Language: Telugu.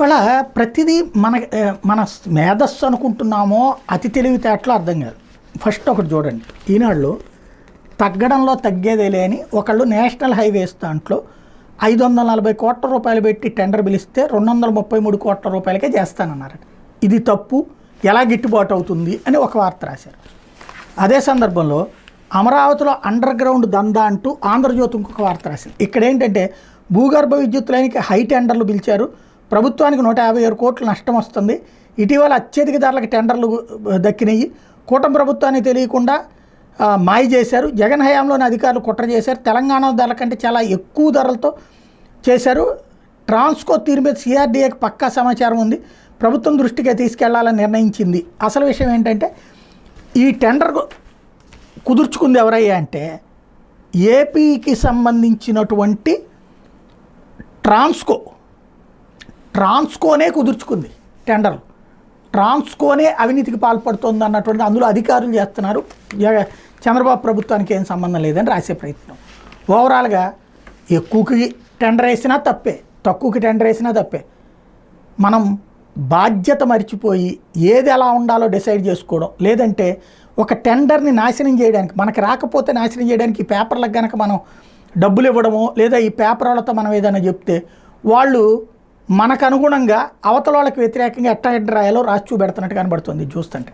ఇవాళ ప్రతిదీ మన మేధస్సు అనుకుంటున్నామో అతి తెలివితేటలో అర్థం కాదు. ఫస్ట్ ఒకటి చూడండి, ఈనాడులో తగ్గడంలో తగ్గేదే లేని ఒకళ్ళు నేషనల్ హైవేస్ దాంట్లో 540 కోట్ల రూపాయలు పెట్టి టెండర్ పిలిస్తే 233 కోట్ల రూపాయలకే చేస్తానన్నారట. ఇది తప్పు, ఎలా గిట్టుబాటు అవుతుంది అని ఒక వార్త రాశారు. అదే సందర్భంలో అమరావతిలో అండర్ గ్రౌండ్ దందా అంటూ ఆంధ్రజ్యోతి ఇంకొక వార్త రాసింది. ఇక్కడ ఏంటంటే భూగర్భ విద్యుత్ లైన్కి హై టెండర్లు పిలిచారు, ప్రభుత్వానికి 157 కోట్లు నష్టం వస్తుంది, ఇటీవల అత్యధిక ధరలకు టెండర్లు దక్కినాయి, కూటమి ప్రభుత్వానికి తెలియకుండా మాయ చేశారు, జగన్ హయాంలోని అధికారులు కుట్ర చేశారు, తెలంగాణ ధరల కంటే చాలా ఎక్కువ ధరలతో చేశారు, ట్రాన్స్కో తీరు మీద సిఆర్డీఏకి పక్కా సమాచారం ఉంది, ప్రభుత్వం దృష్టికి తీసుకెళ్లాలని నిర్ణయించింది. అసలు విషయం ఏంటంటే ఈ టెండర్ కుదుర్చుకుంది ఎవరయ్యా అంటే ఏపీకి సంబంధించినటువంటి ట్రాన్స్కోనే కుదుర్చుకుంది టెండర్లు. ట్రాన్స్కోనే అవినీతికి పాల్పడుతుంది అన్నటువంటి అందులో అధికారులు చేస్తున్నారు, చంద్రబాబు ప్రభుత్వానికి ఏం సంబంధం లేదని రాసే ప్రయత్నం. ఓవరాల్గా ఎక్కువకి టెండర్ వేసినా తప్పే, తక్కువకి టెండర్ వేసినా తప్పే. మనం బాధ్యత మర్చిపోయి ఏది ఎలా ఉండాలో డిసైడ్ చేసుకోవడం, లేదంటే ఒక టెండర్ని నాశనం చేయడానికి, మనకు రాకపోతే నాశనం చేయడానికి ఈ పేపర్లకు కనుక మనం డబ్బులు ఇవ్వడమో లేదా ఈ పేపర్ వాళ్ళతో మనం ఏదైనా చెప్తే వాళ్ళు మనకు అనుగుణంగా అవతల వాళ్ళకి వ్యతిరేకంగా ఎట్లా రాయాలో రాసి చూపెడుతున్నట్టు కనబడుతుంది చూస్తుంటే.